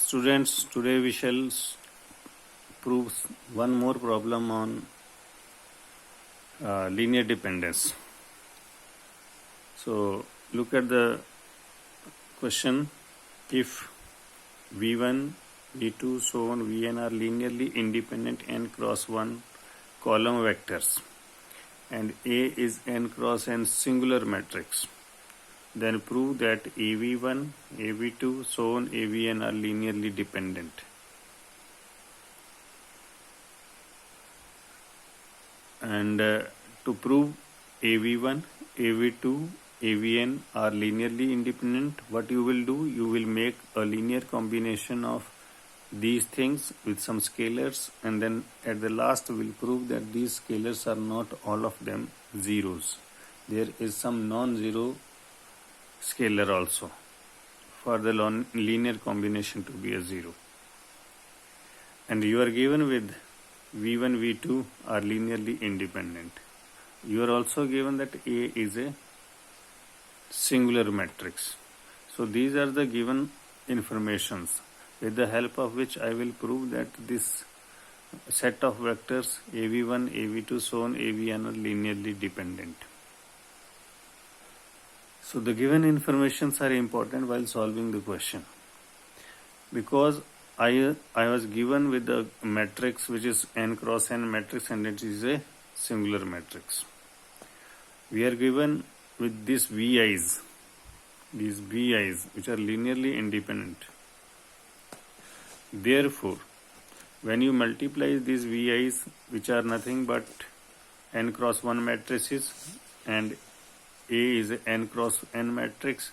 Students, today we shall prove one more problem on linear dependence. So look at the question. If V1, V2, so on, Vn are linearly independent n cross 1 column vectors and A is n cross n singular matrix, then prove that AV1, AV2, so on, AVn are linearly dependent. And to prove AV1, AV2, AVn are linearly independent, what you will do? You will make a linear combination of these things with some scalars, and then at the last we'll prove that these scalars are not all of them zeros. There is some non-zero scalar also for the linear combination to be a zero. And you are given with V1, V2 are linearly independent. You are also given that A is a singular matrix. So these are the given informations with the help of which I will prove that this set of vectors AV1, AV2, so on, AVn are linearly dependent. So the given informations are important while solving the question, because I was given with the matrix which is n cross n matrix and it is a singular matrix. We are given with these VIs which are linearly independent. Therefore, when you multiply these VIs which are nothing but n cross 1 matrices and A is a n cross n matrix,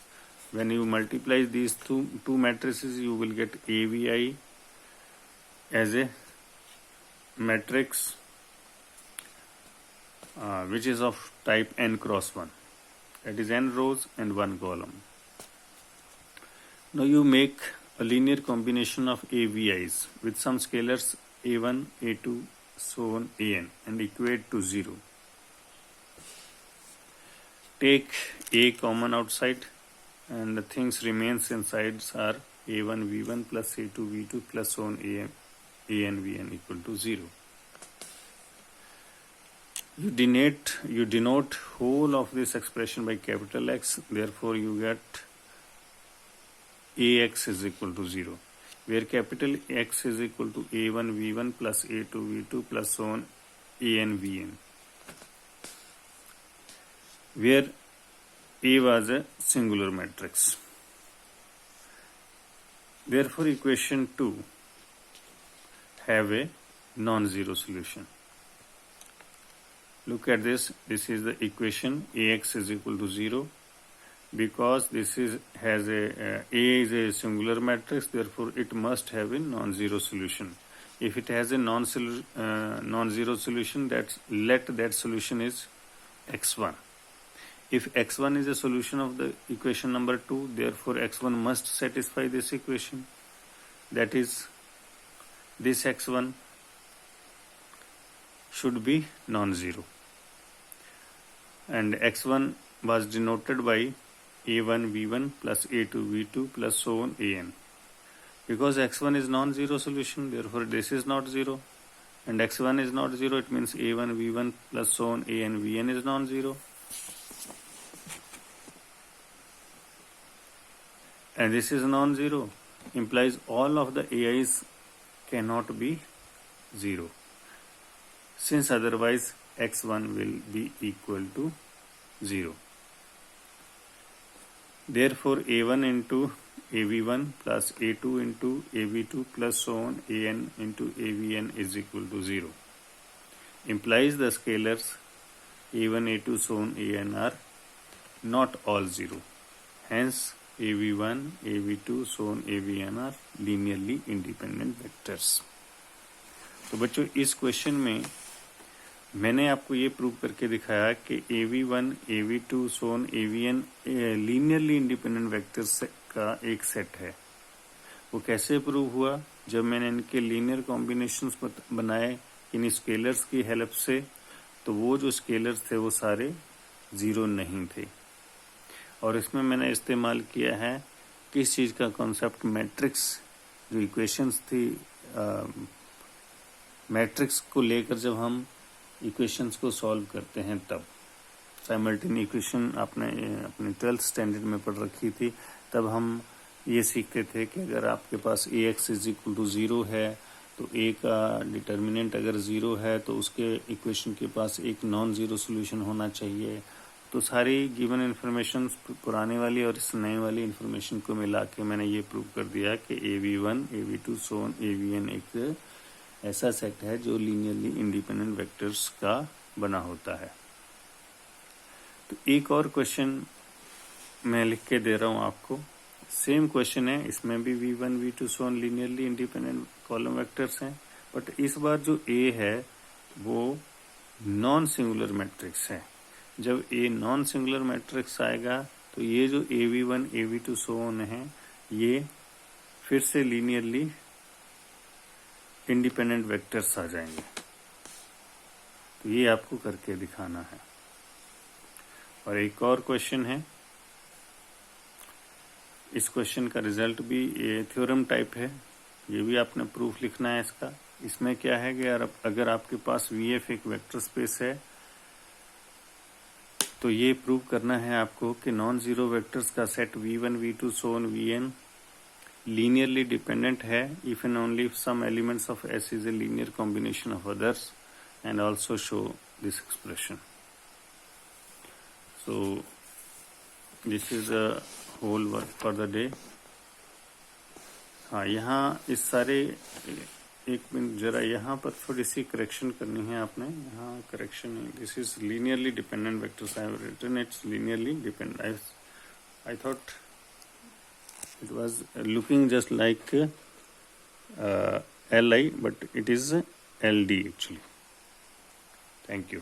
when you multiply these two matrices you will get AVI as a matrix which is of type n cross 1, that is n rows and 1 column. Now you make a linear combination of AVIs with some scalars A1, A2, so on, An, and equate to 0. Take A common outside and the things remains inside are A1, V1 plus A2, V2 plus so on, An, Vn equal to 0. You denote whole of this expression by capital X, therefore you get Ax is equal to 0, where capital X is equal to A1, V1 plus A2, V2 plus so on, An, Vn, where A was a singular matrix. Therefore, equation 2 have a non-zero solution. Look at this. This is the equation Ax is equal to 0. Because this has A is a singular matrix, therefore it must have a non-zero solution. If it has a non-zero solution, that solution is x1. If x1 is a solution of the equation number 2, therefore x1 must satisfy this equation. That is, this x1 should be non-zero. And x1 was denoted by A1, V1 plus A2, V2 plus so on, An. Because x1 is non-zero solution, therefore this is not 0. And x1 is not 0, it means A1, V1 plus so on, An, Vn is non-zero. And this is non-zero, implies all of the AIs cannot be 0, since otherwise x1 will be equal to 0. Therefore, A1 into AV1 plus A2 into AV2 plus so on, An into AVn is equal to 0. Implies the scalars A1, A2, so on, An are not all 0. Hence, AV1, AV2, so on, AVn are linearly independent vectors. तो बच्चों इस question में मैंने आपको ये prove करके दिखाया कि AV1, AV2, so on, AVn linearly independent vectors का एक सेट है. वो कैसे प्रूव हुआ? जब मैंने इनके लीनियर कॉम्बिनेशंस बनाए इन स्केलर्स की हेल्प से, तो वो जो स्केलर्स थे वो सारे ज़ीरो नहीं थे. और इसमें मैंने इस्तेमाल किया है किस चीज़ का कॉन्सेप्ट? मैट्रिक्स जो इक्वेशंस थी मैट्रिक्स को लेकर, जब हम इक्वेशंस को सॉल्व करते हैं तब साइमल्टेनियस इक्वेशन आपने अपने 12th स्टैंडर्ड में पढ़ रखी थी, तब हम ये सीखते थे कि अगर आपके पास ax इज इक्वल टू 0 है तो a का डिटर्मिनेंट अगर 0 है तो उसके इक्वेशन के पास एक नॉन ज़ीरो सोल्यूशन होना चाहिए। तो सारी गिवन इन्फॉर्मेशन पुराने वाली और इस नए वाली इन्फॉर्मेशन को मिला के मैंने ये प्रूव कर दिया कि AV1, AV2 so on AVN एक ऐसा सेट है जो लीनियरली इंडिपेंडेंट वेक्टर्स का बना होता है। तो एक और क्वेश्चन मैं लिख के दे रहा हूँ आपको, सेम क्वेश्चन है, इसमें भी V1, V2 so on linearly independent column vectors हैं, बट इस बार जो A है वो नॉन सिंगुलर मैट्रिक्स है। जब A नॉन सिंगुलर मैट्रिक्स आएगा तो ये जो AV1, AV2 सो ऑन है ये फिर से लीनियरली इंडिपेंडेंट वेक्टर्स आ जाएंगे। तो ये आपको करके दिखाना है। और एक और क्वेश्चन है, इस क्वेश्चन का रिजल्ट भी ये थ्योरम टाइप है, ये भी आपने प्रूफ लिखना है इसका। इसमें क्या है कि अगर आपके पास VF एक वेक्टर स्पेस है तो ये प्रूव करना है आपको कि नॉन जीरो वेक्टर्स का set V1, V2 so on Vn linearly dependent है if and only if some elements of S is a linear combination of others and also show this expression. So this is a whole work for the day. हाँ, यहाँ इस सारे एक minute जरा यहाँ पर थोड़ी सी करेक्शन करनी है आपने। यहाँ करेक्शन है, this is linearly dependent vectors, I have written it's linearly dependent. I thought it was looking just like LI, but it is LD actually. Thank you.